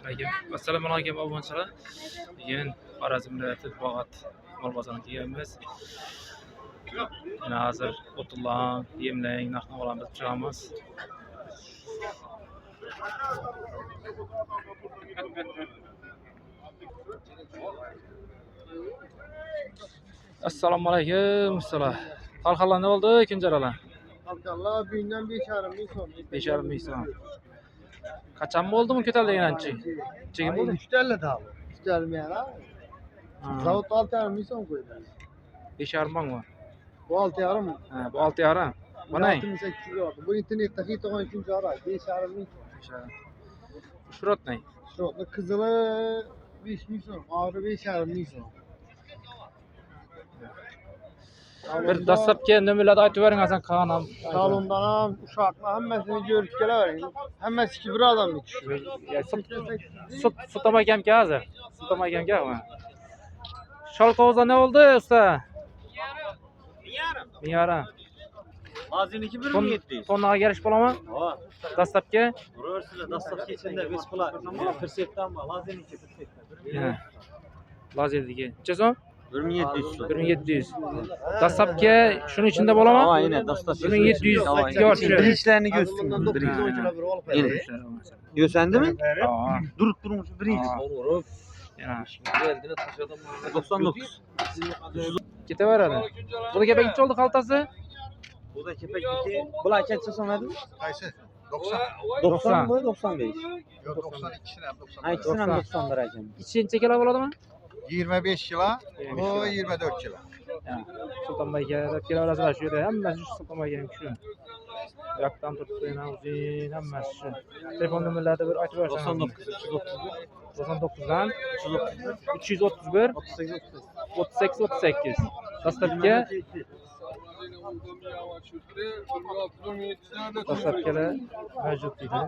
Assalomu alaykum obunachilar. Bugun Xorazm viloyati Bog'ot mol bozoriga kelganmiz. Mana hozir o'tlarni yemlang, narxni olamiz, chiqamiz. Assalomu alaykum. Sizlar. Xalqlar ne oldu ikinci aralar? Halkalar büyüğünden 5,5 ming so'm. 5,5 ming so'm. Qachon bo'ldimi ko'tarilganchi? Chegim bo'ldi? 3 daha. 3 mi yana? Zavut 6,5 ming so'm qo'ydi. 5,5 mingmi? Bu 6,5 ming. Ha, bu 6,5. Mana 6800 oldu. Bu internetda hit olgan 3 ara 5,5 ming. Şurot ne? Şurotni qizili 5 ming so'm, og'ri 5,5 ming so'm. Bir dastlabki nimalarni aytib bering Hasan Qanam. Salondan ham, uşaqlar hammasini ko'rib kelavering. Hammasi bir odamni kishi. Sutama ekanki hozir. Sutama ekanki ha. Sholqovza ne oldu usta? 1,5. Maziniki 1,700. Tonnaga gelish bo'ladimi? Ha. Dastlabki? Urursilar, dastlabki ichida besplat. Perseptan bor, laziniki perseptan. Ha. Lazerdagi. Necha 1,700. 1,700. Dastlabki shuni ichida bo'ladimi? Ha, aynen, dastlabki. 1,700 yoshi. Birinchilarni ko'rsin. Yo'sandimi? Ha. Durib turing shu birinchi. Yana. 99. Ketaveradi. Buni kepak necha oldi xaltasi? Bu da kepekniki. Bular kaçça so'nadi? Qaysi? 90. 90 mı 95? Yok 92'sini ham 90. Ha, ikisini ham 90 lar ekan. İçi necha kilo bo'ladimi? 25 kilo, bu 24 kilo. Ya, Sultonbayga deb kelaverasizlar shu yerda. Hammasi shu Sultonbayga shu. Bu yoqdan turibdi, yana uzun hammasi shu. Telefon nomerlarini bir aytib bersangiz. 99 dan 331 38 38. Dastlabki dastlabkilar mavjud deydi.